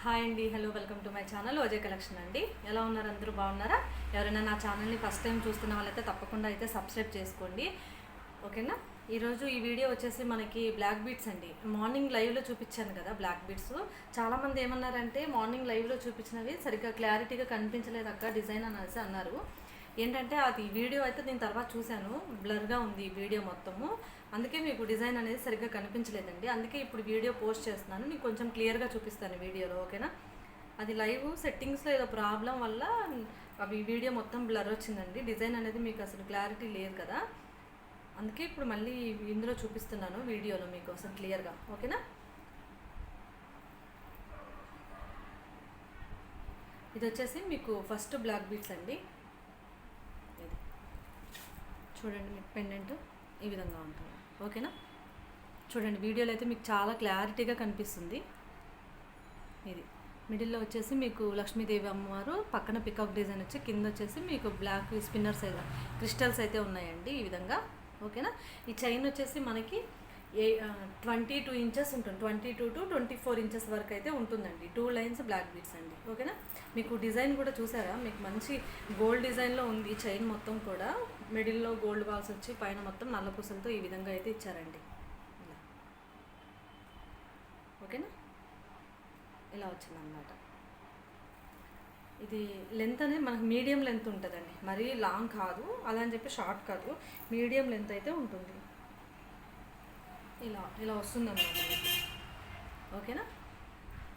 Hi అండి, hello, welcome to my channel OJ collection అండి. ఎలా ఉన్నారు? అందరూ బాగున్నారా? ఎవరైనా నా ఛానల్ని ఫస్ట్ టైం చూస్తున్న వాళ్ళైతే తప్పకుండా అయితే సబ్స్క్రైబ్ చేసుకోండి, ఓకేనా. ఈరోజు ఈ వీడియో వచ్చేసి మనకి బ్లాక్ బీట్స్ అండి. మార్నింగ్ లైవ్లో చూపించాను కదా బ్లాక్ బీట్స్. చాలామంది ఏమన్నారంటే మార్నింగ్ లైవ్లో చూపించినవి సరిగ్గా క్లారిటీగా కనిపించలేదు అక్క డిజైన్ అనేసి అన్నారు. ఏంటంటే అది వీడియో అయితే నేను తర్వాత చూశాను, బ్లర్గా ఉంది ఈ వీడియో మొత్తము, అందుకే మీకు డిజైన్ అనేది సరిగ్గా కనిపించలేదండి. అందుకే ఇప్పుడు వీడియో పోస్ట్ చేస్తున్నాను, నీకు కొంచెం క్లియర్గా చూపిస్తాను వీడియోలో, ఓకేనా. అది లైవ్ సెట్టింగ్స్లో ఏదో ప్రాబ్లం వల్ల అవి వీడియో మొత్తం బ్లర్ వచ్చిందండి. డిజైన్ అనేది మీకు అసలు క్లారిటీ లేదు కదా, అందుకే ఇప్పుడు మళ్ళీ ఇందులో చూపిస్తున్నాను వీడియోలో మీకోసం క్లియర్గా, ఓకేనా. ఇది వచ్చేసి మీకు ఫస్ట్ బ్లాక్ బీట్స్ అండి. ఇది చూడండి, మీకు పెండెంట్ ఈ విధంగా ఉంటుంది, ఓకేనా. చూడండి వీడియోలో అయితే మీకు చాలా క్లారిటీగా కనిపిస్తుంది. ఇది మిడిల్లో వచ్చేసి మీకు లక్ష్మీదేవి అమ్మవారు, పక్కన పికాక్ డిజైన్ వచ్చి కింద వచ్చేసి మీకు బ్లాక్ స్పిన్నర్స్ అయితే క్రిస్టల్స్ అయితే ఉన్నాయండి ఈ విధంగా, ఓకేనా. ఈ చైన్ వచ్చేసి మనకి 22 ఇంచెస్ ఉంటుంది, 22 to 24 ఇంచెస్ వరకు అయితే ఉంటుందండి. 2 లైన్స్ బ్లాక్ బీడ్స్ అండి, ఓకేనా. మీకు డిజైన్ కూడా చూసారా, మీకు మంచి గోల్డ్ డిజైన్లో ఉంది ఈ చైన్ మొత్తం కూడా. మిడిల్లో గోల్డ్ బాల్స్ వచ్చి పైన మొత్తం నల్ల పూసలతో ఈ విధంగా అయితే ఇచ్చారండి, ఇలా, ఓకేనా. ఇలా వచ్చిందన్నమాట. ఇది లెంత్ అనేది మనకు మీడియం లెంత్ ఉంటుందండి, మరీ లాంగ్ కాదు, అలా అని చెప్పి షార్ట్ కాదు, మీడియం లెంత్ అయితే ఉంటుంది. ఇలా ఇలా వస్తుందన్నమాట మీకు, ఓకేనా.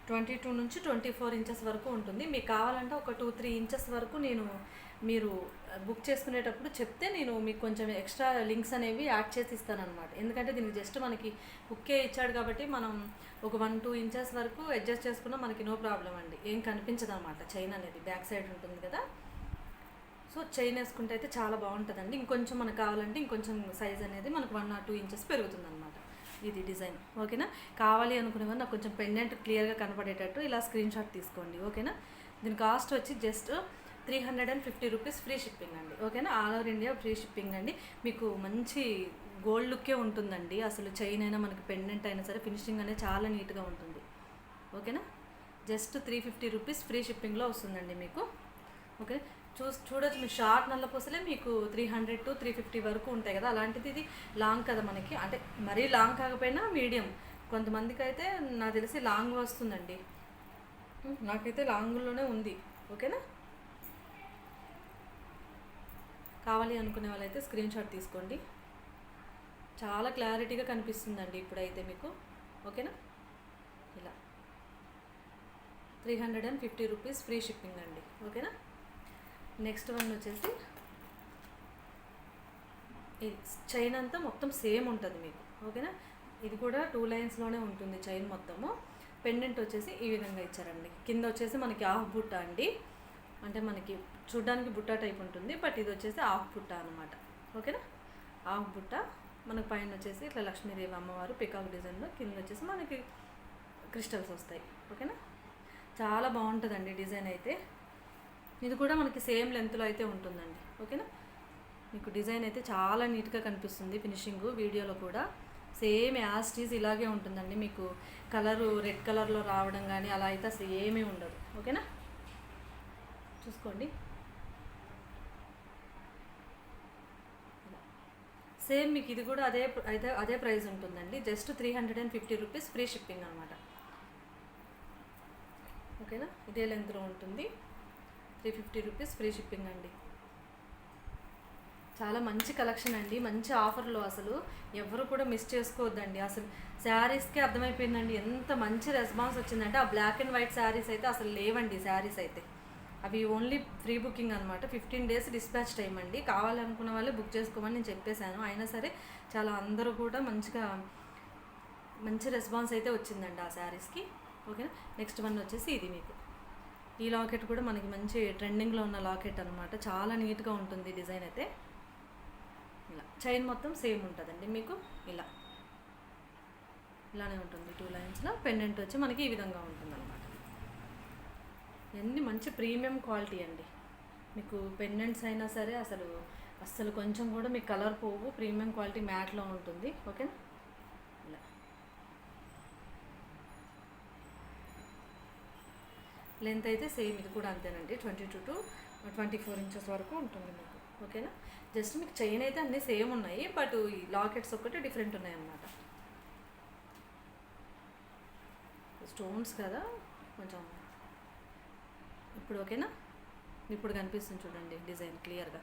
22 నుంచి 24 ఇంచెస్ వరకు ఉంటుంది. మీకు కావాలంటే ఒక 2-3 ఇంచెస్ వరకు మీరు బుక్ చేసుకునేటప్పుడు చెప్తే నేను మీకు కొంచెం ఎక్స్ట్రా లింక్స్ అనేవి యాడ్ చేసి ఇస్తానన్నమాట. ఎందుకంటే దీనికి జస్ట్ మనకి బుక్కే ఇచ్చాడు కాబట్టి మనం ఒక 1-2 ఇంచెస్ వరకు అడ్జస్ట్ చేసుకున్నా మనకి నో ప్రాబ్లం అండి, ఏం కనిపించదు అనమాట. చైన్ అనేది బ్యాక్ సైడ్ ఉంటుంది కదా, సో చైన్ వేసుకుంటే అయితే చాలా బాగుంటుందండి. ఇంకొంచెం మనకు కావాలంటే ఇంకొంచెం సైజ్ అనేది మనకు 1 or 2 ఇంచెస్ పెరుగుతుంది అనమాట. ఇది డిజైన్, ఓకేనా. కావాలి అనుకునేవారు నాకు కొంచెం పెండెంట్ క్లియర్గా కనపడేటట్టు ఇలా స్క్రీన్ షాట్ తీసుకోండి, ఓకేనా. దీని కాస్ట్ వచ్చి జస్ట్ 350 రూపీస్ ఫ్రీ షిప్పింగ్ అండి, ఓకేనా. All over India free shipping అండి. మీకు మంచి గోల్డ్ లుక్కే ఉంటుందండి. అసలు చైన్ అయినా మనకి పెండెంట్ అయినా సరే ఫినిషింగ్ అనేది చాలా నీట్గా ఉంటుంది, ఓకేనా. జస్ట్ 350 రూపీస్ ఫ్రీ షిప్పింగ్లో వస్తుందండి మీకు, ఓకే. చూడొచ్చు మీరు, షార్ట్ నల్ల పూసలే మీకు 300 to 350 వరకు ఉంటాయి కదా. అలాంటిది ఇది లాంగ్ కదా మనకి, అంటే మరీ లాంగ్ కాకపోయినా మీడియం. కొంతమందికి అయితే నాకు తెలిసి లాంగ్ వస్తుందండి, నాకైతే లాంగ్లోనే ఉంది, ఓకేనా. కావాలి అనుకునే వాళ్ళైతే స్క్రీన్ షాట్ తీసుకోండి. చాలా క్లారిటీగా కనిపిస్తుందండి ఇప్పుడైతే మీకు, ఓకేనా. ఇలా 350 రూపీస్ ఫ్రీ షిప్పింగ్ అండి, ఓకేనా. నెక్స్ట్ వన్ వచ్చేసి ఇది చైన్ అంతా మొత్తం సేమ్ ఉంటుంది మీకు, ఓకేనా. ఇది కూడా 2 లైన్స్లోనే ఉంటుంది చైన్ మొత్తము. పెండెంట్ వచ్చేసి ఈ విధంగా ఇచ్చారండి. కింద వచ్చేసి మనకి హాఫ్ బుట్ట అండి, అంటే మనకి చూడ్డానికి బుట్ట టైప్ ఉంటుంది, బట్ ఇది వచ్చేసి హాఫ్ బుట్ట అనమాట, ఓకేనా. హాఫ్ బుట్ట మనకు పైన వచ్చేసి ఇట్లా లక్ష్మీదేవి అమ్మవారు పికాక్ డిజైన్లో, కింద వచ్చేసి మనకి క్రిస్టల్స్ వస్తాయి, ఓకేనా. చాలా బాగుంటుందండి డిజైన్ అయితే. ఇది కూడా మనకి సేమ్ లెంత్లో అయితే ఉంటుందండి, ఓకేనా. మీకు డిజైన్ అయితే చాలా నీట్గా కనిపిస్తుంది. ఫినిషింగ్ వీడియోలో కూడా సేమ్ యాజ్ టీజ్ ఇలాగే ఉంటుందండి. మీకు కలరు రెడ్ కలర్లో రావడం కానీ అలా అయితే అసలు ఏమీ ఉండదు, ఓకేనా. చూసుకోండి, సేమ్ మీకు ఇది కూడా అదే ప్రైస్ ఉంటుందండి. జస్ట్ 350 రూపీస్ ఫ్రీ షిప్పింగ్ అనమాట, ఓకేనా. ఇదే లెంత్లో ఉంటుంది, 350 రూపీస్ ఫ్రీ షిప్పింగ్ అండి. చాలా మంచి కలెక్షన్ అండి, మంచి ఆఫర్లో, అసలు ఎవరు కూడా మిస్ చేసుకోవద్దండి. అసలు శారీస్కే అర్థమైపోయిందండి ఎంత మంచి రెస్పాన్స్ వచ్చిందంటే. ఆ బ్లాక్ అండ్ వైట్ శారీస్ అయితే అసలు లేవండి, శారీస్ అయితే అవి ఓన్లీ ఫ్రీ బుకింగ్ అనమాట. 15 days డిస్పాచ్ టైం అండి. కావాలనుకున్న వాళ్ళే బుక్ చేసుకోమని నేను చెప్పేశాను, అయినా సరే చాలా అందరూ కూడా మంచి రెస్పాన్స్ అయితే వచ్చిందండి ఆ శారీస్కి, ఓకేనా. నెక్స్ట్ వన్ వచ్చేసి ఇది మీకు ఈ లాకెట్ కూడా మనకి మంచి ట్రెండింగ్లో ఉన్న లాకెట్ అనమాట. చాలా నీట్గా ఉంటుంది డిజైన్ అయితే. ఇలా చైన్ మొత్తం సేమ్ ఉంటుందండి మీకు, ఇలానే ఉంటుంది 2 లైన్స్లో. పెండెంట్ వచ్చి మనకి ఈ విధంగా ఉంటుంది అనమాట. ఇవన్నీ మంచి ప్రీమియం క్వాలిటీ అండి. మీకు పెండెంట్స్ అయినా సరే అసలు కొంచెం కూడా మీకు కలర్ పోవు, ప్రీమియం క్వాలిటీ మ్యాట్లో ఉంటుంది, ఓకేనా. ఇలా లెంత్ అయితే సేమ్ ఇది కూడా అంతేనండి, 22 to 24 ఇంచెస్ వరకు ఉంటుంది మీకు. ఓకేనా, జస్ట్ మీకు చైన్ అయితే అన్నీ సేమ్ ఉన్నాయి, బట్ ఈ లాకెట్స్ ఒకటి డిఫరెంట్ ఉన్నాయి అన్నమాట. స్టోన్స్ కదా కొంచెం. ఇప్పుడు ఓకేనా, ఇప్పుడు కనిపిస్తుంది చూడండి డిజైన్ క్లియర్గా.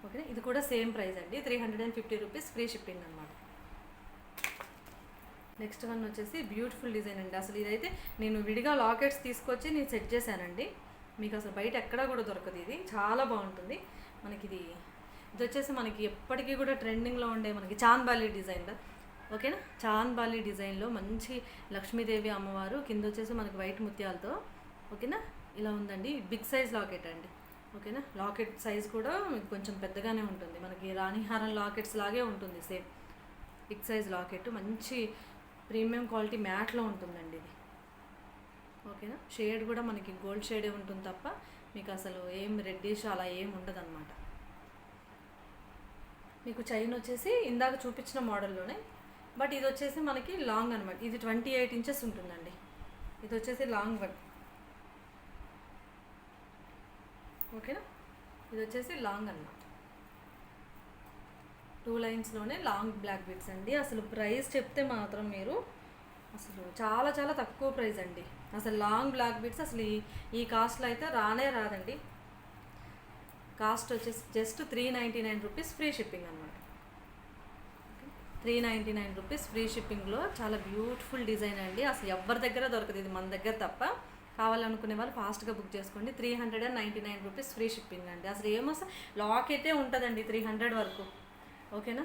ఓకేనా, ఇది కూడా సేమ్ ప్రైస్ అండి, 350 రూపీస్, ఫ్రీ షిప్పింగ్ అనమాట. నెక్స్ట్ వన్ వచ్చేసి బ్యూటిఫుల్ డిజైన్ అండి. అసలు ఇదైతే నేను విడిగా లాకెట్స్ తీసుకొచ్చి నేను సెట్ చేశానండి, మీకు అసలు బయట ఎక్కడా కూడా దొరకదు. ఇది చాలా బాగుంటుంది మనకి. ఇది వచ్చేసి మనకి ఎప్పటికీ కూడా ట్రెండింగ్లో ఉండే మనకి చాంద్బాలి డిజైన్. ఓకేనా, చాంద్బాలి డిజైన్లో మంచి లక్ష్మీదేవి అమ్మవారు, కింద వచ్చేసి మనకి వైట్ ముత్యాలతో. ఓకేనా, ఇలా ఉందండి. బిగ్ సైజ్ లాకెట్ అండి. ఓకేనా, లాకెట్ సైజ్ కూడా కొంచెం పెద్దగానే ఉంటుంది, మనకి రాణిహారం లాకెట్స్ లాగే ఉంటుంది సేమ్. బిగ్ సైజ్ లాకెట్, మంచి ప్రీమియం క్వాలిటీ మ్యాట్లో ఉంటుందండి ఇది. ఓకేనా, షేడ్ కూడా మనకి గోల్డ్ షేడే ఉంటుంది తప్ప మీకు అసలు ఏం రెడ్డిష్ అలా ఏం ఉండదు అనమాట. మీకు చైన్ వచ్చేసి ఇందాక చూపించిన మోడల్లోనే, బట్ ఇది వచ్చేసి మనకి లాంగ్ అనమాట. ఇది 28 ఇంచెస్ ఉంటుందండి, ఇది వచ్చేసి లాంగ్ వన్. ఓకేనా, ఇది వచ్చేసి లాంగ్ అన్నమాట. 2 లైన్స్లోనే లాంగ్ బ్లాక్ బీడ్స్ అండి. అసలు ప్రైస్ చెప్తే మాత్రం మీరు అసలు చాలా చాలా తక్కువ ప్రైస్ అండి. అసలు లాంగ్ బ్లాక్ బీడ్స్ అసలు ఈ కాస్ట్లో అయితే రానే రాదండి. కాస్ట్ వచ్చేసి జస్ట్ 399 రూపీస్, ఫ్రీ షిప్పింగ్ అనమాట. 399 రూపీస్ ఫ్రీ షిప్పింగ్లో చాలా బ్యూటిఫుల్ డిజైన్ అండి. అసలు ఎవరి దగ్గర దొరకదు ఇది, మన దగ్గర తప్ప. కావాలనుకునే వాళ్ళు ఫాస్ట్గా బుక్ చేసుకోండి. 399 రూపీస్ ఫ్రీ షిప్పింగ్ అండి. అసలు ఏమొస్తా లాకెటే ఉంటుందండి 300 వరకు. ఓకేనా,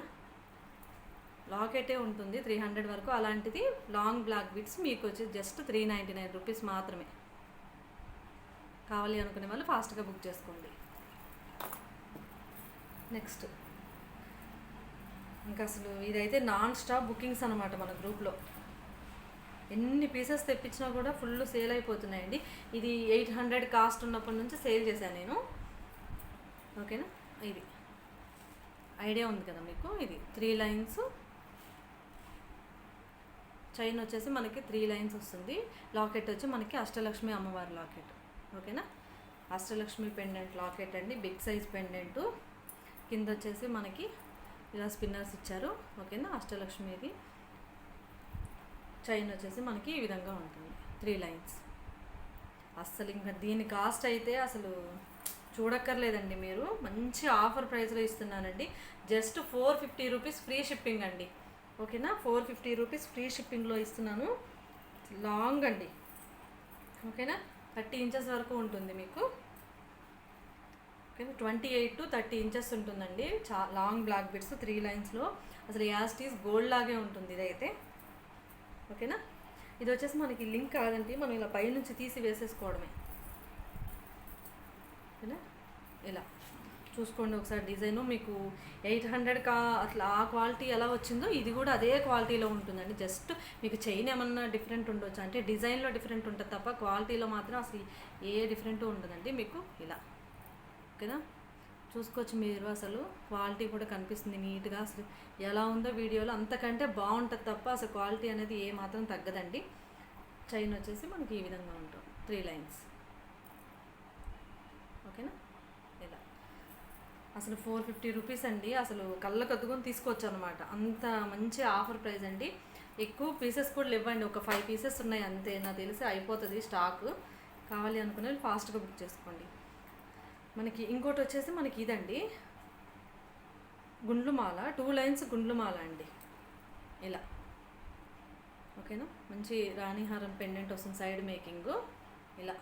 లాకెటే ఉంటుంది 300 వరకు. అలాంటిది లాంగ్ బ్లాక్ బీడ్స్ మీకు వచ్చి జస్ట్ 399 రూపీస్ మాత్రమే. కావాలి అనుకునే వాళ్ళు ఫాస్ట్గా బుక్ చేసుకోండి. నెక్స్ట్ ఇంకా అసలు ఇదైతే నాన్ స్టాప్ బుకింగ్స్ అనమాట మన గ్రూప్లో. ఎన్ని పీసెస్ తెప్పించినా కూడా ఫుల్ సేల్ అయిపోతున్నాయండి. ఇది 800 కాస్ట్ ఉన్నప్పటి నుంచి సేల్ చేశాను నేను. ఓకేనా, ఇది ఐడియా ఉంది కదా మీకు. ఇది 3 లైన్స్ చైన్ వచ్చేసి మనకి 3 లైన్స్ వస్తుంది. లాకెట్ వచ్చి మనకి అష్టలక్ష్మి అమ్మవారి లాకెట్. ఓకేనా, అష్టలక్ష్మి పెండెంట్ లాకెట్ అండి, బిగ్ సైజ్ పెండెంటు. కింద వచ్చేసి మనకి ఇలా స్పిన్నర్స్ ఇచ్చారు. ఓకేనా, అష్టలక్ష్మిది. చైన్ వచ్చేసి మనకి ఈ విధంగా ఉంటుంది, 3 లైన్స్. అస్సలు ఇంకా దీని కాస్ట్ అయితే అసలు చూడక్కర్లేదండి మీరు. మంచి ఆఫర్ ప్రైస్లో ఇస్తున్నానండి. జస్ట్ 450 రూపీస్ ఫ్రీ షిప్పింగ్ అండి. ఓకేనా, 450 రూపీస్ ఫ్రీ షిప్పింగ్లో ఇస్తున్నాను. లాంగ్ అండి. ఓకేనా, 30 ఇంచెస్ వరకు ఉంటుంది మీకు. ఓకేనా, 28 to 30 ఇంచెస్ ఉంటుందండి. లాంగ్ బ్లాక్ బిడ్స్ 3 లైన్స్లో. అసలు యాస్టీస్ గోల్డ్ లాగే ఉంటుంది ఇదైతే. ఓకేనా, ఇది వచ్చేసి మనకి లింక్ కాదండి, మనం ఇలా పైనుంచి తీసి వేసేసుకోవడమే. ఓకేనా, ఇలా చూసుకోండి ఒకసారి డిజైను. మీకు 800 అట్లా ఆ క్వాలిటీ ఎలా వచ్చిందో ఇది కూడా అదే క్వాలిటీలో ఉంటుందండి. జస్ట్ మీకు చైన్ ఏమన్నా డిఫరెంట్ ఉండొచ్చు, అంటే డిజైన్లో డిఫరెంట్ ఉంటుంది తప్ప క్వాలిటీలో మాత్రం అసలు ఏ డిఫరెంట్ ఉండదండి మీకు. ఇలా ఓకేనా, చూసుకోవచ్చు మీరు. అసలు క్వాలిటీ కూడా కనిపిస్తుంది నీట్గా. అసలు ఎలా ఉందో వీడియోలో అంతకంటే బాగుంటుంది తప్ప అసలు క్వాలిటీ అనేది ఏ మాత్రం తగ్గదండి. చైన్ వచ్చేసి మనకి ఈ విధంగా ఉంటుంది, 3 లైన్స్. ఓకేనా, ఇలా అసలు 450 రూపీస్ అండి. అసలు కళ్ళకు అద్దుకొని తీసుకోవచ్చు అనమాట, అంత మంచి ఆఫర్ ప్రైస్ అండి. ఎక్కువ పీసెస్ కూడా ఇవ్వండి, ఒక 5 పీసెస్ ఉన్నాయి అంతే, నాకు తెలిసి అయిపోతుంది స్టాక్. కావాలి అనుకునే ఫాస్ట్గా బుక్ చేసుకోండి. మనకి ఇంకోటి వచ్చేసి మనకి ఇదండి, గుండ్లుమాల, 2 లైన్స్ గుండ్లుమాల అండి, ఇలా. ఓకేనా, మంచి రాణిహారం పెండెంట్ వస్తుంది, సైడ్ మేకింగ్ ఇలా.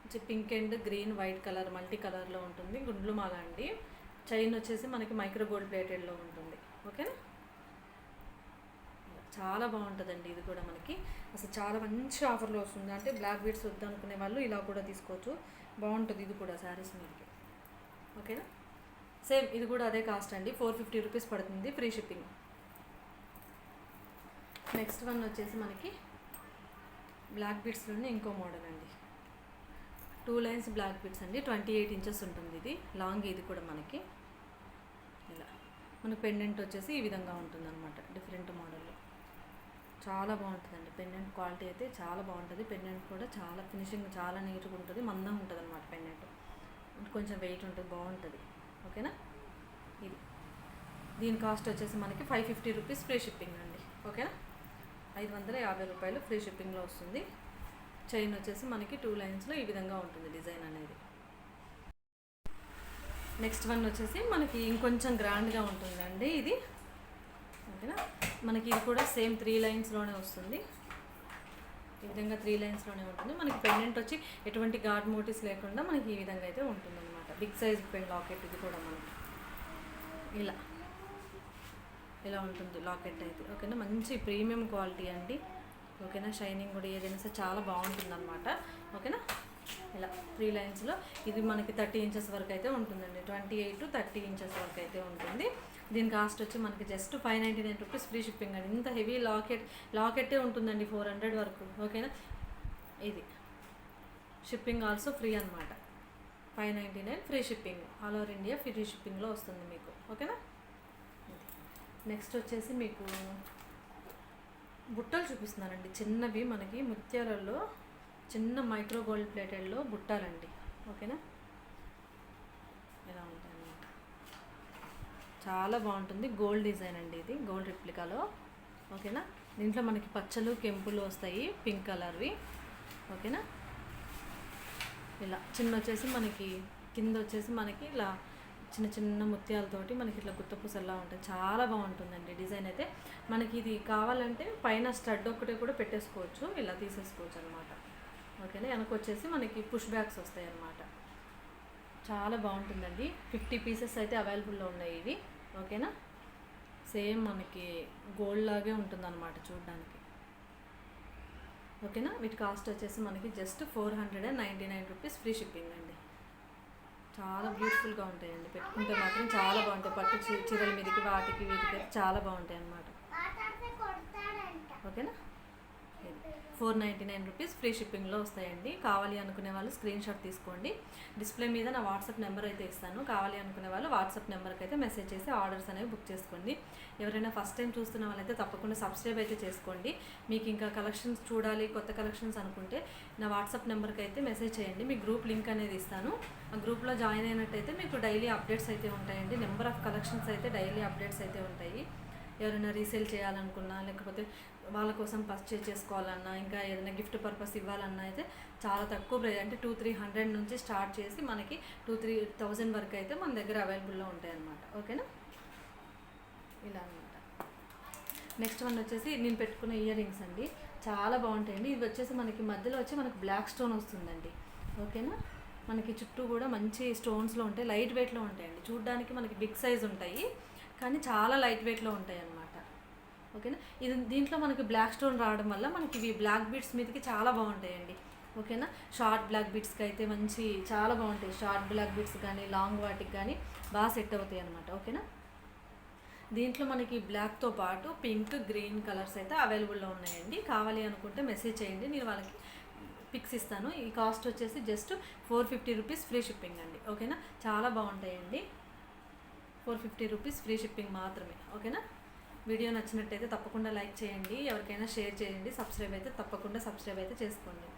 మంచి pink and green white colour multi కలర్లో ఉంటుంది, గుండ్లుమాల అండి. చైన్ వచ్చేసి మనకి మైక్రో గోల్డ్ ప్లేటెడ్లో ఉంటుంది. ఓకేనా, చాలా బాగుంటుందండి ఇది కూడా మనకి. అసలు చాలా మంచి ఆఫర్లో వస్తుంది. అంటే బ్లాక్ బీడ్స్ వద్దనుకునే వాళ్ళు ఇలా కూడా తీసుకోవచ్చు, బాగుంటుంది ఇది కూడా శారీస్ మీదకి. ఓకేనా, సేమ్ ఇది కూడా అదే కాస్ట్ అండి, 450 రూపీస్ పడుతుంది, ఫ్రీ షిప్పింగ్. నెక్స్ట్ వన్ వచ్చేసి మనకి బ్లాక్ బీడ్స్లోనే ఇంకో మోడల్ అండి, 2 లైన్స్ బ్లాక్ బీడ్స్ అండి, 28 ఇంచెస్ ఉంటుంది ఇది, లాంగ్. ఇది కూడా మనకి ఇలా మన పెండెంట్ వచ్చేసి ఈ విధంగా ఉంటుంది అనమాట, డిఫరెంట్ మోడల్లో. చాలా బాగుంటుందండి. పెండెంట్ క్వాలిటీ అయితే చాలా బాగుంటుంది. పెండెంట్ కూడా చాలా ఫినిషింగ్ చాలా నీట్గా ఉంటుంది, మందంగా ఉంటుంది అనమాట. పెండెంట్ కొంచెం వెయిట్ ఉంటుంది, బాగుంటుంది. ఓకేనా. ఇది దీని కాస్ట్ వచ్చేసి మనకి 550 రూపీస్ ఫ్రీ షిప్పింగ్ అండి. ఓకేనా. 550 రూపాయలు ఫ్రీ షిప్పింగ్లో వస్తుంది. చైన్ వచ్చేసి మనకి 2 లైన్స్లో ఈ విధంగా ఉంటుంది డిజైన్ అనేది. నెక్స్ట్ వన్ వచ్చేసి మనకి ఇంకొంచెం గ్రాండ్గా ఉంటుందండి ఇది. ఓకేనా. మనకి ఇది కూడా సేమ్ 3 లైన్స్లోనే వస్తుంది. ఈ విధంగా 3 లైన్స్లోనే ఉంటుంది. మనకి పెండెంట్ వచ్చి ఎటువంటి గాడ్ మోటివ్స్ లేకుండా మనకి ఈ విధంగా అయితే ఉంటుంది అనమాట. బిగ్ సైజ్ పెన్ లాకెట్ ఇది కూడా మనకి ఇలా ఉంటుంది లాకెట్ అయితే. ఓకేనా. మంచి ప్రీమియం క్వాలిటీ అండి. ఓకేనా. షైనింగ్ కూడా ఏదైనా సరే చాలా బాగుంటుంది అనమాట. ఓకేనా. ఇలా 3 లైన్స్లో ఇది మనకి 30 ఇంచెస్ వరకు అయితే ఉంటుందండి. 28 to 30 ఇంచెస్ వరకు అయితే ఉంటుంది. దీని కాస్ట్ వచ్చి మనకి జస్ట్ 599 రూపీస్ ఫ్రీ షిప్పింగ్ అండి. ఇంత హెవీ లాకెట్టే ఉంటుందండి 400 వరకు. ఓకేనా. ఇది షిప్పింగ్ ఆల్సో ఫ్రీ అనమాట. 599 free shipping, all over India free షిప్పింగ్లో వస్తుంది మీకు. ఓకేనా. నెక్స్ట్ వచ్చేసి మీకు బుట్టలు చూపిస్తున్నానండి. చిన్నవి మనకి ముత్యాలలో చిన్న మైక్రో గోల్డ్ ప్లేటెడ్లో బుట్టాలండి. ఓకేనా. ఇలా ఉంటాయి అన్నమాట. చాలా బాగుంటుంది. గోల్డ్ డిజైన్ అండి ఇది, గోల్డ్ రిప్లికాలో. ఓకేనా. దీంట్లో మనకి పచ్చలు కెంపులు వస్తాయి, పింక్ కలర్వి. ఓకేనా. ఇలా చిన్న వచ్చేసి మనకి కింద వచ్చేసి మనకి ఇలా చిన్న చిన్న ముత్యాలతోటి మనకి ఇట్లా గుత్త పూసల్లా ఉంటాయి. చాలా బాగుంటుందండి డిజైన్ అయితే. మనకి ఇది కావాలంటే పైన స్టడ్ ఒకటే కూడా పెట్టేసుకోవచ్చు, ఇలా తీసేసుకోవచ్చు అనమాట. ఓకేనా. వెనక వచ్చేసి మనకి పుష్ బ్యాగ్స్ వస్తాయి అన్నమాట. చాలా బాగుంటుందండి. 50 పీసెస్ అయితే అవైలబుల్లో ఉన్నాయి ఇవి. ఓకేనా. సేమ్ మనకి గోల్డ్ లాగే ఉంటుంది అనమాట చూడడానికి. ఓకేనా. వీటి కాస్ట్ వచ్చేసి మనకి జస్ట్ 499 రూపీస్ ఫ్రీ షిప్పింగ్ అండి. చాలా బ్యూటిఫుల్గా ఉంటాయండి. పెట్టుకుంటే మాత్రం చాలా బాగుంటాయి. పట్టు చీరల మీదకి వాటికి వీటికి చాలా బాగుంటాయి అన్నమాట. ఓకేనా. 499 రూపీస్ ఫ్రీ షిప్పింగ్లో వస్తాయండి. కావాలి అనుకునే వాళ్ళు స్క్రీన్ షాట్ తీసుకోండి. డిస్ప్లే మీద నా వాట్సాప్ నెంబర్ అయితే ఇస్తాను. కావాలి అనుకునే వాళ్ళు వాట్సాప్ నెంబర్కి అయితే మెసేజ్ చేసి ఆర్డర్స్ అనేవి బుక్ చేసుకోండి. ఎవరైనా ఫస్ట్ టైం చూస్తున్న వాళ్ళైతే తప్పకుండా సబ్స్క్రైబ్ అయితే చేసుకోండి. మీకు ఇంకా కలెక్షన్స్ చూడాలి, కొత్త కలెక్షన్స్ అనుకుంటే నా వాట్సాప్ నెంబర్కి అయితే మెసేజ్ చేయండి. మీ గ్రూప్ లింక్ అనేది ఇస్తాను. ఆ గ్రూప్లో జాయిన్ అయినట్టయితే మీకు డైలీ అప్డేట్స్ అయితే ఉంటాయండి. నెంబర్ ఆఫ్ కలెక్షన్స్ అయితే డైలీ అప్డేట్స్ అయితే ఉంటాయి. ఎవరైనా రీసేల్ చేయాలనుకున్నా, లేకపోతే వాళ్ళ కోసం పర్చేజ్ చేసుకోవాలన్నా, ఇంకా ఏదైనా గిఫ్ట్ పర్పస్ ఇవ్వాలన్నా అయితే చాలా తక్కువ ప్రైస్, అంటే 200-300 నుంచి స్టార్ట్ చేసి మనకి 2,000-3,000 వరకు అయితే మన దగ్గర అవైలబుల్లో ఉంటాయి అన్నమాట. ఓకేనా. ఇలా అనమాట. నెక్స్ట్ వన్ వచ్చేసి నేను పెట్టుకున్న ఇయర్ రింగ్స్ అండి. చాలా బాగుంటాయండి. ఇవి వచ్చేసి మనకి మధ్యలో వచ్చి మనకి బ్లాక్ స్టోన్ వస్తుందండి. ఓకేనా. మనకి చుట్టూ కూడా మంచి స్టోన్స్లో ఉంటాయి, లైట్ వెయిట్లో ఉంటాయండి. చూడడానికి మనకి బిగ్ సైజ్ ఉంటాయి, కానీ చాలా లైట్ వెయిట్లో ఉంటాయి అన్నమాట. ఓకేనా. ఇది దీంట్లో మనకి బ్లాక్ స్టోన్ రావడం వల్ల మనకి ఇవి బ్లాక్ బీడ్స్ మీదకి చాలా బాగుంటాయండి. ఓకేనా. షార్ట్ బ్లాక్ బీడ్స్కి అయితే మంచి చాలా బాగుంటాయి. షార్ట్ బ్లాక్ బీడ్స్ కానీ లాంగ్ వాటికి కానీ బాగా సెట్ అవుతాయి అన్నమాట. ఓకేనా. దీంట్లో మనకి బ్లాక్తో పాటు పింక్, గ్రీన్ కలర్స్ అయితే అవైలబుల్లో ఉన్నాయండి. కావాలి అనుకుంటే మెసేజ్ చేయండి, నేను వాళ్ళకి పిక్స్ ఇస్తాను. ఈ కాస్ట్ వచ్చేసి జస్ట్ 450 రూపీస్ ఫ్రీ షిప్పింగ్ అండి. ఓకేనా. చాలా బాగుంటాయండి. 450 రూపీస్ ఫ్రీ షిప్పింగ్ మాత్రమే. ఓకేనా. వీడియో నచ్చినట్టయితే తప్పకుండా లైక్ చేయండి, ఎవరికైనా షేర్ చేయండి, సబ్స్క్రైబ్ అయితే తప్పకుండా సబ్స్క్రైబ్ అయితే చేసుకోండి.